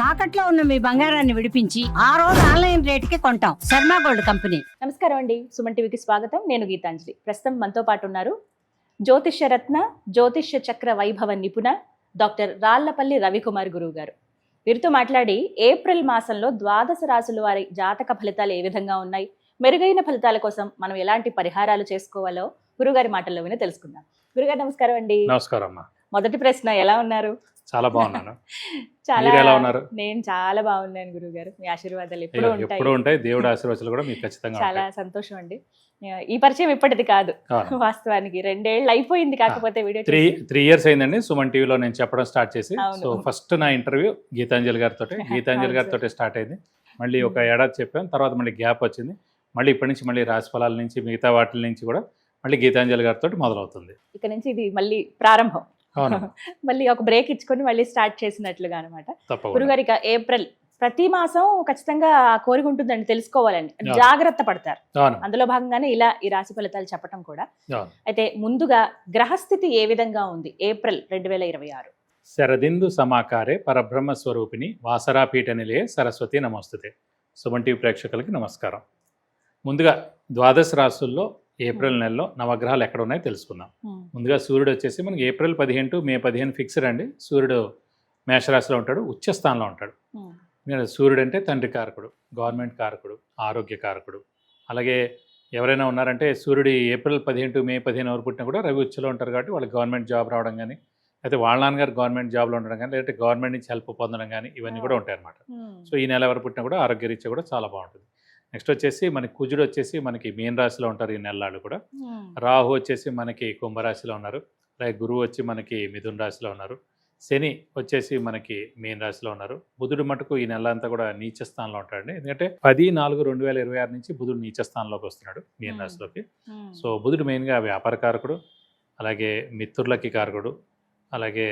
తాకట్లో ఉన్న మీ బంగారాన్ని విడిపించి ఆ రోజు ఆన్లైన్ రేటుకి కొంటాం. Sharma gold company. నమస్కారం అండి, సుమన్ టీవీకి స్వాగతం. నేను గీతాంజలి. ప్రస్తుతం మనతో పాటు ఉన్నారు జ్యోతిష్య రత్న, జ్యోతిష్య చక్ర వైభవ నిపుణ డాక్టర్ రాళ్లపల్లి రవికుమార్ గురువు గారు. వీరితో మాట్లాడి ఏప్రిల్ మాసంలో ద్వాదశ రాశుల వారి జాతక ఫలితాలు ఏ విధంగా ఉన్నాయి, మెరుగైన ఫలితాల కోసం మనం ఎలాంటి పరిహారాలు చేసుకోవాలో గురుగారి మాటల్లో విని తెలుసుకుందాం. గురుగారు నమస్కారం అండి. నమస్కారం అమ్మా. మొదటి ప్రశ్న, ఎలా ఉన్నారు? చాలా బాగున్నాను. చాలా మీరు ఎలా ఉన్నారు? నేను చాలా బాగున్నాను గురుగారు. మీ ఆశీర్వాదాలు ఎప్పుడు ఎప్పుడు ఉంటాయి. దేవుడి ఆశీర్వాదాలు కూడా మీకు ఖచ్చితంగా చాలా ఉంటాయి. సంతోషం అండి. ఈ పరిచయం ఇప్పటిది కాదు, అవును. వాస్తవానికి 2 ఏళ్ళు అయిపోయింది. కాకపోతే వీడియో త్రీ ఇయర్స్ అయిందండి సుమన్ టీవీలో నేను చెప్పడం స్టార్ట్ చేసి. అవును. సో ఫస్ట్ నా ఇంటర్వ్యూ గీతాంజలి గారితో స్టార్ట్ అయింది. మళ్ళీ ఒక ఏడాది చెప్పాను, తర్వాత మళ్ళీ గ్యాప్ వచ్చింది. మళ్ళీ ఇప్పటి నుంచి మళ్ళీ రాశి ఫలాల నుంచి మిగతా వాటి నుంచి కూడా మళ్ళీ గీతాంజలి గారితో మొదలవుతుంది. ఇక నుంచి ఇది మళ్ళీ ప్రారంభం. అవును. మళ్ళీ ఒక బ్రేక్ ఇచ్చుకొని మళ్ళీ స్టార్ట్ చేసినట్లుగా అనమాట. తప్పకుండా. గురుగారు, ఇక ఏప్రిల్ ప్రతి మాసం ఖచ్చితంగా ఆ కోరిక ఉంటుందండి, తెలుసుకోవాలని జాగ్రత్త పడతారు. అవును. అందులో భాగంగానే ఇలా ఈ రాశి ఫలితాలు చెప్పడం కూడా. అవును. అయితే ముందుగా గ్రహస్థితి ఏ విధంగా ఉంది ఏప్రిల్ 2026? శరదిందు సమాకారే పరబ్రహ్మ స్వరూపిణి వాసరాపీఠ నిలయే సరస్వతి నమస్తుతే. సుమన్ టీవీ ప్రేక్షకులకి నమస్కారం. ముందుగా ద్వాదశ రాశుల్లో ఏప్రిల్ నెలలో నవగ్రహాలు ఎక్కడ ఉన్నాయో తెలుసుకుందాం. ముందుగా సూర్యుడు వచ్చేసి మనకి ఏప్రిల్ 15 టు మే 15 ఫిక్స్డ్ అండి. సూర్యుడు మేషరాశిలో ఉంటాడు, ఉచ్చ స్థానంలో ఉంటాడు. సూర్యుడు అంటే తండ్రి కారకుడు, గవర్నమెంట్ కారకుడు, ఆరోగ్య కారకుడు. అలాగే ఎవరైనా ఉన్నారంటే సూర్యుడు ఏప్రిల్ 15 టు మే 15 ఎవరు పుట్టినా కూడా రవి ఉచ్చలో ఉంటారు కాబట్టి వాళ్ళకి గవర్నమెంట్ జాబ్ రావడం కానీ, అయితే వాళ్ళ నాన్నగారు గవర్నమెంట్ జాబ్లో ఉండడం కానీ, లేదంటే గవర్నమెంట్ నుంచి హెల్ప్ పొందడం కానీ ఇవన్నీ కూడా ఉంటాయి అన్నమాట. సో ఈ నెల ఎవరు పుట్టినా కూడా ఆరోగ్యరీత్యా కూడా చాలా బాగుంటుంది. నెక్స్ట్ వచ్చేసి మనకి కుజుడు వచ్చేసి మనకి మీన రాశిలో ఉంటారు ఈ నెలలు కూడా. రాహు వచ్చేసి మనకి కుంభరాశిలో ఉన్నారు. అలాగే గురువు వచ్చి మనకి మిథున రాశిలో ఉన్నారు. శని వచ్చేసి మనకి మీన రాశిలో ఉన్నారు. బుధుడు మటుకు ఈ నెల అంతా కూడా నీచ స్థానంలో ఉంటాడండి. ఎందుకంటే 10/4/2026 నుంచి బుధుడు నీచ స్థానంలోకి వస్తున్నాడు మీన రాశిలోకి. సో బుధుడు మెయిన్గా వ్యాపార కారకుడు, అలాగే మిత్రులకి కారకుడు, అలాగే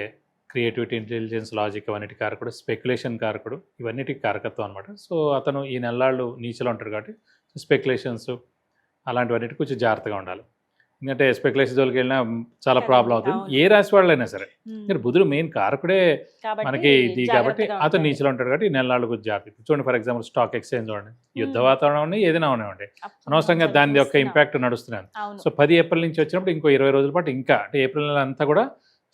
క్రియేటివిటీ, ఇంటెలిజెన్స్, లాజిక్ అవన్నిటి కారకుడు, స్పెక్యులేషన్ కారకుడు, ఇవన్నిటికి కారకత్వం అనమాట. సో అతను ఈ నెలలు నీచలో ఉంటారు కాబట్టి స్పెక్యులేషన్స్ అలాంటివన్నిటి కొంచెం జాగ్రత్తగా ఉండాలి. ఎందుకంటే స్పెక్యులేషన్ జోలికి వెళ్ళినా చాలా ప్రాబ్లం అవుతుంది, ఏ రాశి వాళ్ళైనా సరే. మీరు బుధుడు మెయిన్ కారకుడే మనకి ఇది కాబట్టి అతను నీచలో ఉంటాడు కాబట్టి ఈ నెలలు కొంచెం జాగ్రత్త. చూడండి, ఫర్ ఎగ్జాంపుల్ స్టాక్ ఎక్స్చేంజ్ చూడండి, యుద్ధ వాతావరణం ఏదైనా ఉన్నాయండి, అనవసరంగా దాని యొక్క ఇంపాక్ట్ నడుస్తున్నాను. సో 10 ఏప్రిల్ నుంచి వచ్చినప్పుడు ఇంకో 20 రోజుల పాటు ఇంకా అంటే ఏప్రిల్ నెల అంతా కూడా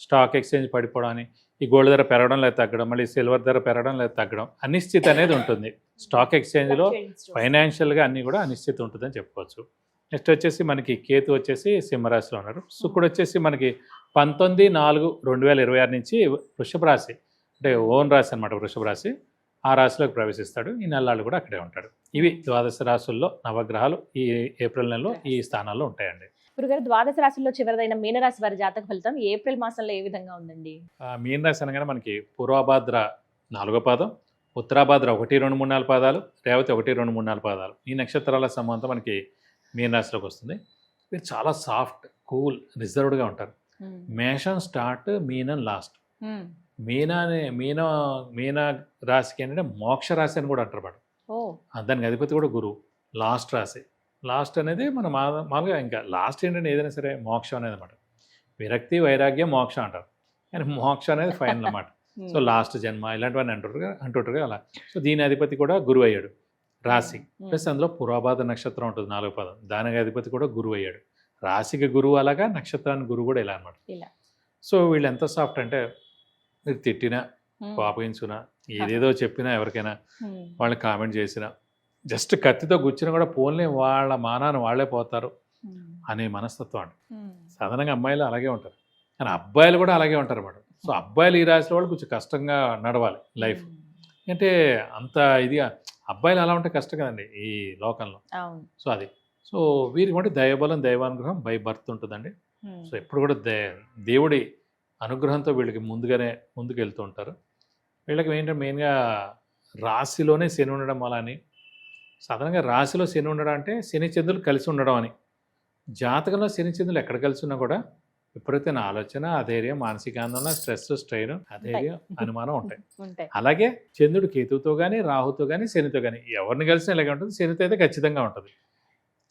స్టాక్ ఎక్స్చేంజ్ పడిపోవడం అని, ఈ గోల్డ్ ధర పెరగడం లేదా తగ్గడం, మళ్ళీ సిల్వర్ ధర పెరగడం లేదా తగ్గడం, అనిశ్చితి అనేది ఉంటుంది స్టాక్ ఎక్స్చేంజ్లో. ఫైనాన్షియల్గా అన్నీ కూడా అనిశ్చితి ఉంటుందని చెప్పుకోవచ్చు. నెక్స్ట్ వచ్చేసి మనకి కేతు వచ్చేసి సింహరాశిలో ఉన్నారు. శుక్రుడు వచ్చేసి మనకి 19/4/2026 నుంచి వృషభ రాశి అంటే ఓన్ రాశి అనమాట, వృషభ రాశి, ఆ రాశిలోకి ప్రవేశిస్తాడు. ఈ నెలలు కూడా అక్కడే ఉంటాడు. ఇవి ద్వాదశ రాశుల్లో నవగ్రహాలు ఈ ఏప్రిల్ నెలలో ఈ స్థానాల్లో ఉంటాయండి. గురుగారు, ద్వాదశ రాశుల్లో చివరిదైన మీనరాశి వారి జాతక ఫలితం ఏప్రిల్ మాసంలో ఏ విధంగా ఉందండి? మీన రాశి అనగానే మనకి పూర్వభాద్ర 4వ పాదం, ఉత్తరాభాద్ర 1, 2, 3, 4 పాదాలు, రేవతి 1, 2, 3, 4 పాదాలు, ఈ నక్షత్రాల సంబంధం మనకి మీన రాశిలోకి వస్తుంది. మీరు చాలా సాఫ్ట్, కూల్, రిజర్వ్డ్గా ఉంటారు. మేషం స్టార్ట్, మీనం లాస్ట్. మీన రాశికి ఏంటంటే మోక్ష రాశి అని కూడా అంటారు వాడు. దానికి అధిపతి కూడా గురువు. లాస్ట్ రాశి, లాస్ట్ అనేది మన మామూలుగా ఇంకా లాస్ట్ ఏంటంటే ఏదైనా సరే మోక్షం అనేది అనమాట. విరక్తి, వైరాగ్యం, మోక్షం అంటారు, కానీ మోక్షం అనేది ఫైనల్ అన్నమాట. సో లాస్ట్ జన్మ ఇలాంటివన్నీ అంటుంటారు అలా. సో దీని అధిపతి కూడా గురువు అయ్యాడు రాశి. ప్లస్ అందులో పూర్వభాద్ర నక్షత్రం ఉంటుంది 4వ పాదం, దానికి అధిపతి కూడా గురువు అయ్యాడు. రాశికి గురువు అలాగా, నక్షత్రానికి గురువు కూడా ఇలా అనమాట. సో వీళ్ళు ఎంత సాఫ్ట్ అంటే మీరు తిట్టినా, కోపగించునా, ఏదేదో చెప్పినా, ఎవరికైనా వాళ్ళని కామెంట్ చేసినా, జస్ట్ కత్తితో గుచ్చినా కూడా పోన్లే వాళ్ళ మానాన్ని వాళ్ళే పోతారు అనే మనస్తత్వం అండి. సాధారణంగా అమ్మాయిలు అలాగే ఉంటారు, కానీ అబ్బాయిలు కూడా అలాగే ఉంటారు అన్నమాట. సో అబ్బాయిలు ఈ రాశిలో వాళ్ళు కొంచెం కష్టంగా నడవాలి లైఫ్. అంటే అంత ఇదిగా అబ్బాయిలు అలా ఉంటే కష్టం కదండి ఈ లోకంలో. సో అది, సో వీరికి కూడా దైవబలం, దైవానుగ్రహం బై బర్త్ ఉంటుందండి. సో ఎప్పుడు కూడా దేవుడి అనుగ్రహంతో వీళ్ళకి ముందుకు వెళ్తూ ఉంటారు. వీళ్ళకి ఏంటంటే మెయిన్గా రాశిలోనే శని ఉండడం వల్ల అని, సాధారణంగా రాశిలో శని ఉండడం అంటే శని చంద్రులు కలిసి ఉండడం అని. జాతకంలో శని చంద్రులు ఎక్కడ కలిసి ఉన్నా కూడా విపరీతమైన ఆలోచన, అధైర్యం, మానసిక ఆందోళన, స్ట్రెస్, స్ట్రెయిన్, అధైర్యం, అనుమానం ఉంటాయి. అలాగే చంద్రుడు కేతువుతో కానీ, రాహుతో కానీ, శనితో కానీ ఎవరిని కలిసినా ఇలాగే ఉంటుంది. శనితో అయితే ఖచ్చితంగా ఉంటుంది.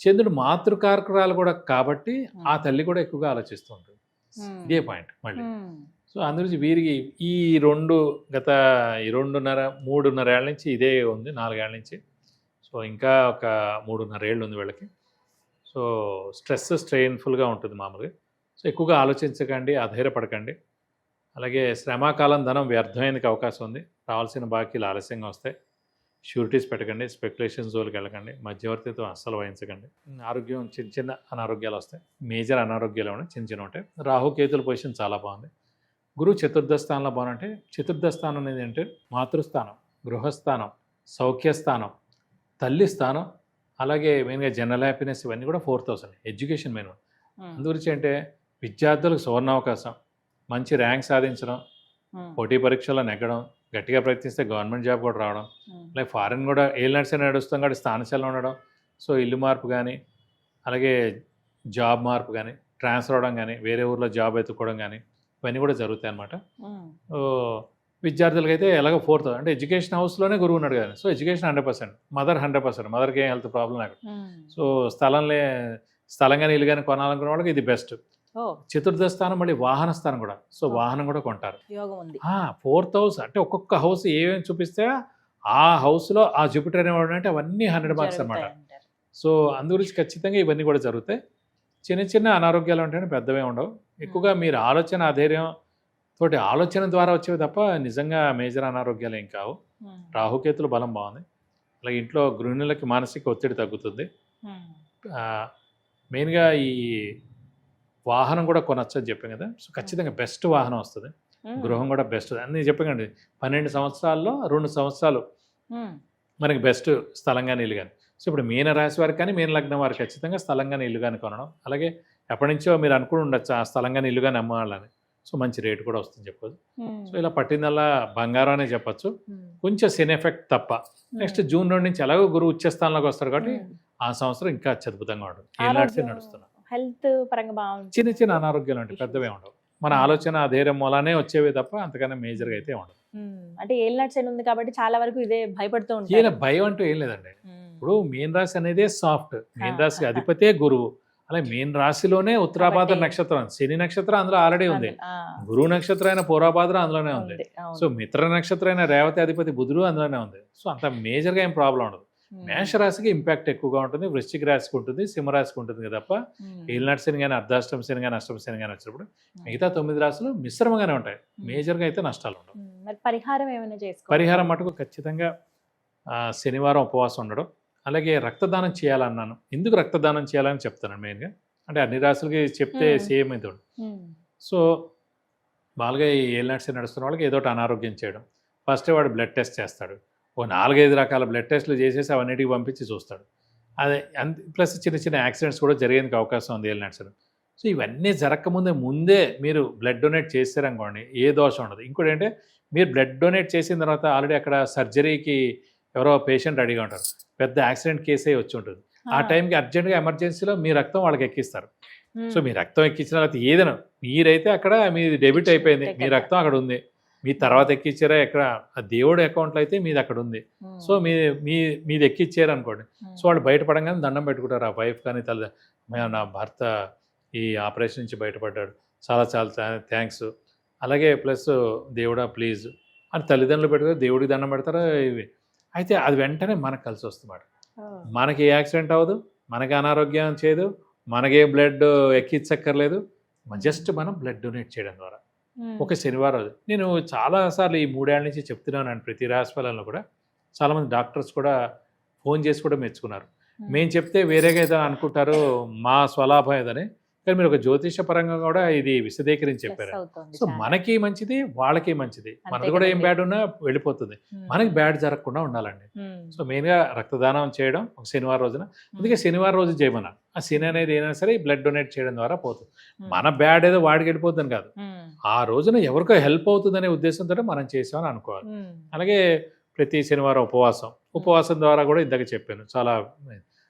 చంద్రుడు మాతృకారకురాలు కూడా కాబట్టి ఆ తల్లి కూడా ఎక్కువగా ఆలోచిస్తూ ఉంటుంది. ఇదే పాయింట్ మళ్ళీ. సో అందుగురించి వీరికి ఈ గత 3.5 ఏళ్ళ నుంచి ఇదే ఉంది, 4 ఏళ్ళ నుంచి. సో ఇంకా ఒక 3.5 ఏళ్ళు ఉంది వీళ్ళకి. సో స్ట్రెయిన్ఫుల్గా ఉంటుంది మామూలుగా. సో ఎక్కువగా ఆలోచించకండి, అధైర్యపడకండి. అలాగే శ్రమాకాలం ధనం వ్యర్థమైనకి అవకాశం ఉంది. రావాల్సిన బాకీలు ఆలస్యంగా వస్తాయి. షూరిటీస్ పెట్టకండి, స్పెక్యులేషన్ జోలికి వెళ్ళకండి, మధ్యవర్తిత్వం అస్సలు వహించకండి. ఆరోగ్యం చిన్న అనారోగ్యాలు వస్తాయి, మేజర్ అనారోగ్యాలు ఉన్నాయి, చిన్న ఉంటాయి. రాహుకేతుల పొజిషన్ చాలా బాగుంది. గురువు చతుర్థ స్థానంలో బాగుంటే, చతుర్థ స్థానం అనేది అంటే మాతృస్థానం, గృహస్థానం, సౌఖ్యస్థానం, తల్లి స్థానం, అలాగే మెయిన్గా జనరల్ హ్యాపీనెస్, ఇవన్నీ కూడా 4th హౌస్ అండి. Education main. అందుగురించి అంటే విద్యార్థులకు సువర్ణావకాశం, మంచి ర్యాంక్ సాధించడం, పోటీ పరీక్షల్లో నెగ్గడం, గట్టిగా ప్రయత్నిస్తే గవర్నమెంట్ జాబ్ కూడా రావడం, అలాగే ఫారెన్ కూడా ఏలినాడ్స్ నడుస్తాం కాబట్టి స్థానశైలం ఉండడం. సో ఇల్లు మార్పు కానీ, అలాగే జాబ్ మార్పు కానీ, ట్రాన్స్ఫర్ అవడం కానీ, వేరే ఊర్లో జాబ్ ఎత్తుకోవడం కానీ, ఇవన్నీ కూడా జరుగుతాయి అన్నమాట. విద్యార్థులకైతే ఎలాగో 4th అంటే ఎడ్యుకేషన్ హౌస్లోనే గురువు ఉన్నాడు కదా. సో ఎడ్యుకేషన్ 100%, మదర్ 100%, మదర్కి ఏం హెల్త్ ప్రాబ్లం లేక. సో స్థలం కానీ ఇల్లు కానీ కొనాలనుకున్న వాళ్ళకి ఇది బెస్ట్. చతుర్థ స్థానం మళ్ళీ వాహన స్థానం కూడా. సో వాహనం కూడా కొంటారు. 4th హౌస్ అంటే ఒక్కొక్క హౌస్ ఏమేమి చూపిస్తే ఆ హౌస్లో ఆ జూపిటర్ అనేవాడు అంటే అవన్నీ 100 మార్క్స్ అనమాట. సో అందుగురించి ఖచ్చితంగా ఇవన్నీ కూడా జరుగుతాయి. చిన్న అనారోగ్యాలు ఉంటాయని పెద్దవే ఉండవు. ఎక్కువగా మీరు ఆలోచన అధైర్యం తోటి ఆలోచన ద్వారా వచ్చేవి తప్ప నిజంగా మేజర్ అనారోగ్యాలు ఏం కావు. రాహుకేతుల బలం బాగుంది. అలాగే ఇంట్లో గృహిణులకి మానసిక ఒత్తిడి తగ్గుతుంది. మెయిన్గా ఈ వాహనం కూడా కొనొచ్చు అని చెప్పాం కదా. సో ఖచ్చితంగా బెస్ట్ వాహనం వస్తుంది. గృహం కూడా బెస్ట్ అన్నీ చెప్పకండి. 12 సంవత్సరాల్లో 2 సంవత్సరాలు మనకి బెస్ట్ స్థలం కానీ ఇల్లు కానీ. సో ఇప్పుడు మీన రాశి వారికి కానీ, మీన లగ్నం వారికి ఖచ్చితంగా స్థలం కానీ ఇల్లు కానీ కొనడం. అలాగే ఎప్పటి నుంచో మీరు అనుకుని ఉండొచ్చు ఆ స్థలం కానీ ఇల్లు కానీ అమ్మాలని. సో మంచి రేటు కూడా వస్తుంది చెప్పొచ్చు. సో ఇలా పట్టిందల్లా బంగారం అనే చెప్పచ్చు. కొంచెం సిన్ ఎఫెక్ట్ తప్ప. నెక్స్ట్ జూన్ 2 నుంచి ఎలాగో గురువు ఉచ్చస్థానంలోకి వస్తారు కాబట్టి ఆ సంవత్సరం ఇంకా అద్భుతంగా ఉంటుంది. ఏనాటిసే నడుస్తున్నాం. హెల్త్ పరంగా బాగుంటుంది. చిన్న అనారోగ్యాలు అంటే పెద్దవే ఉండవు. మన ఆలోచన ధైర్యం మూలానే వచ్చేవి తప్ప అంతకన్నా మేజర్గా అయితే ఉండదు. అంటే ఏలినాటి శని ఉంది కాబట్టి చాలా వరకు ఇదే భయపడుతూ ఉంటారు. భయం అంటూ ఏం లేదండి. ఇప్పుడు మీన రాశి అనేది సాఫ్ట్. మీన రాశి అధిపతే గురువు. అలాగే మీన రాశిలోనే ఉత్తరాభాద్ర నక్షత్రం, శని నక్షత్రం అందులో ఆల్రెడీ ఉంది. గురువు నక్షత్రం అయిన పూర్వభాద్ర అందులోనే ఉంది. సో మిత్ర నక్షత్రం అయిన రేవతి అధిపతి బుధుడు అందులోనే ఉంది. సో అంత మేజర్గా ఏం ప్రాబ్లం ఉండదు. మేషరాశికి ఇంపాక్ట్ ఎక్కువగా ఉంటుంది, వృశ్చిక రాశికి ఉంటుంది, సింహరాశికి ఉంటుంది తప్ప ఏలినాటి శని కానీ, అర్ధాష్టమ శని కానీ, అష్టమ శని కానీ వచ్చినప్పుడు మిగతా 9 రాశులు మిశ్రమంగానే ఉంటాయి. మేజర్గా అయితే నష్టాలు ఉండవు. పరిహారం ఏమైనా చేసుకోవాలి? పరిహారం మటుకు ఖచ్చితంగా శనివారం ఉపవాసం ఉండడం, అలాగే రక్తదానం చేయాలన్నాను. ఎందుకు రక్తదానం చేయాలని చెప్తాను మెయిన్గా. అంటే అన్ని రాశులకి చెప్తే సేమ్ అయితే ఉండదు. సో మామూలుగా ఈ ఏలినాటి శని నడుస్తున్న వాళ్ళకి ఏదో అనారోగ్యం చేయడం. ఫస్ట్ వాడు బ్లడ్ టెస్ట్ చేస్తాడు. 4-5 రకాల బ్లడ్ టెస్టులు చేసేసి అవన్నిటికి పంపించి చూస్తాడు. అదే ప్లస్ చిన్న యాక్సిడెంట్స్ కూడా జరిగేందుకు అవకాశం ఉంది ఏలినాటి శని. సో ఇవన్నీ ముందే మీరు బ్లడ్ డొనేట్ చేశారనుకోండి ఏ దోషం ఉండదు. ఇంకోటి ఏంటంటే మీరు బ్లడ్ డొనేట్ చేసిన తర్వాత ఆల్రెడీ అక్కడ సర్జరీకి ఎవరో పేషెంట్ రెడీగా ఉంటారు, పెద్ద యాక్సిడెంట్ కేసే వచ్చి ఉంటుంది. ఆ టైంకి అర్జెంట్గా ఎమర్జెన్సీలో మీ రక్తం వాళ్ళకి ఎక్కిస్తారు. సో మీ రక్తం ఎక్కించిన తర్వాత ఏదైనా మీరైతే అక్కడ మీది డెబిట్ అయిపోయింది, మీ రక్తం అక్కడ ఉంది. మీ తర్వాత ఎక్కిచ్చారా ఎక్కడ ఆ దేవుడు అకౌంట్లో అయితే మీది అక్కడ ఉంది. సో మీది ఎక్కిచ్చారు అనుకోండి. సో వాళ్ళు బయటపడంగానే దండం పెట్టుకుంటారు. ఆ వైఫ్ కానీ నా భర్త ఈ ఆపరేషన్ నుంచి బయటపడ్డాడు, చాలా థ్యాంక్స్. అలాగే ప్లస్ దేవుడా ప్లీజ్ అని తల్లిదండ్రులు పెట్టుకుని దేవుడికి దండం పెడతారు. ఇవి అయితే అది వెంటనే మనకు కలిసి వస్తుంది. మనకి ఏ యాక్సిడెంట్ అవ్వదు, మనకి అనారోగ్యం చేయదు, మనకే బ్లడ్ ఎక్కించక్కర్లేదు. జస్ట్ మనం బ్లడ్ డొనేట్ చేయడం ద్వారా ఒక శనివారం రోజు. నేను చాలాసార్లు ఈ 3 ఏళ్ళ నుంచి చెప్తున్నాను. ప్రతి రాశిఫలంలో కూడా చాలామంది డాక్టర్స్ కూడా ఫోన్ చేసి కూడా మెచ్చుకున్నారు. మేము చెప్తే వేరేగా ఏదో అనుకుంటారు, మా స్వలాభం ఏదని. కానీ మీరు ఒక జ్యోతిష పరంగా కూడా ఇది విశదీకరించి చెప్పారు. సో మనకి మంచిది, వాళ్ళకి మంచిది. మనది కూడా ఏం బ్యాడ్ ఉన్నా వెళ్ళిపోతుంది. మనకి బ్యాడ్ జరగకుండా ఉండాలండి. సో మెయిన్గా రక్తదానం చేయడం ఒక శనివారం రోజున. అందుకే శనివారం రోజు చేయమన్నారు. ఆ శని అనేది అయినా సరే బ్లడ్ డొనేట్ చేయడం ద్వారా పోతుంది. మన బ్యాడ్ ఏదో వాడికి వెళ్ళిపోతుందని కాదు, ఆ రోజున ఎవరికో హెల్ప్ అవుతుందనే ఉద్దేశంతో మనం చేసామని అనుకోవాలి. అలాగే ప్రతి శనివారం ఉపవాసం ద్వారా కూడా ఇందాక చెప్పాను చాలా.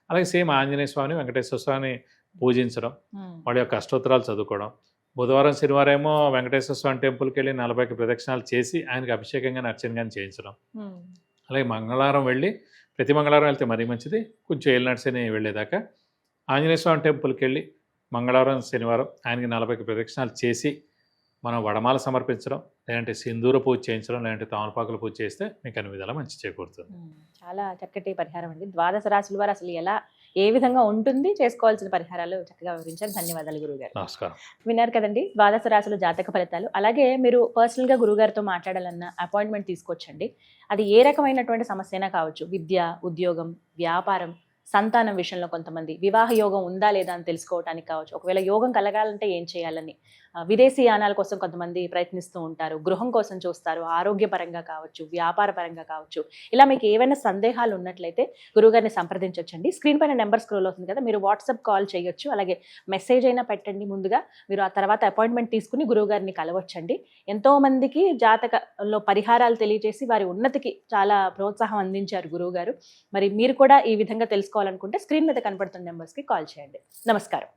అలాగే సేమ్ ఆంజనేయ స్వామిని, వెంకటేశ్వర స్వామిని పూజించడం, వాళ్ళ యొక్క అష్టోత్తరాలు చదువుకోవడం. బుధవారం శనివారం ఏమో వెంకటేశ్వర స్వామి టెంపుల్కి వెళ్ళి 40 ప్రదక్షిణాలు చేసి ఆయనకి అభిషేకం కానీ అర్చన కానీ చేయించడం. అలాగే మంగళవారం వెళ్ళి, ప్రతి మంగళవారం వెళ్తే మరీ మంచిది, కొంచెం ఏలినాటి శని వెళ్ళేదాకా ఆంజనేయ స్వామి టెంపుల్కి వెళ్ళి మంగళవారం శనివారం ఆయనకి 40 ప్రదక్షిణాలు చేసి మనం వడమాల సమర్పించడం, లేదంటే సింధూర పూజ చేయించడం, లేదంటే తామలపాకుల పూజ చేస్తే మీకు అన్ని విధాలా మంచి చేకూరుతుంది. చాలా చక్కటి పరిహారం అండి. ద్వాదశ రాశుల వారు అసలు ఎలా ఏ విధంగా ఉంటుంది, చేసుకోవాల్సిన పరిహారాలు చక్కగా వివరించారు. ధన్యవాదాలు గురువుగారు. నమస్కారం. విన్నారు కదండి ద్వాదశ రాశుల జాతక ఫలితాలు. అలాగే మీరు పర్సనల్గా గురువుగారితో మాట్లాడాలన్న అపాయింట్మెంట్ తీసుకోవచ్చండి. అది ఏ రకమైనటువంటి సమస్య అయినా కావచ్చు. విద్య, ఉద్యోగం, వ్యాపారం, సంతానం విషయంలో కొంతమంది, వివాహ యోగం ఉందా లేదా అని తెలుసుకోవడానికి కావచ్చు, ఒకవేళ యోగం కలగాలంటే ఏం చేయాలని, విదేశీ యానాల కోసం కొంతమంది ప్రయత్నిస్తూ ఉంటారు, గృహం కోసం చూస్తారు, ఆరోగ్యపరంగా కావచ్చు, వ్యాపార పరంగా కావచ్చు. ఇలా మీకు ఏవైనా సందేహాలు ఉన్నట్లయితే గురువుగారిని సంప్రదించవచ్చండి. స్క్రీన్ పైన నెంబర్ స్క్రోల్ అవుతుంది కదా, మీరు వాట్సాప్ కాల్ చేయొచ్చు, అలాగే మెసేజ్ అయినా పెట్టండి ముందుగా. మీరు ఆ తర్వాత అపాయింట్మెంట్ తీసుకుని గురువుగారిని కలవచ్చండి. ఎంతో మందికి జాతకలో పరిహారాలు తెలియజేసి వారి ఉన్నతికి చాలా ప్రోత్సాహం అందించారు గురువుగారు. మరి మీరు కూడా ఈ విధంగా తెలుసుకోవాలనుకుంటే స్క్రీన్ మీద కనపడుతున్న నెంబర్స్కి కాల్ చేయండి. నమస్కారం.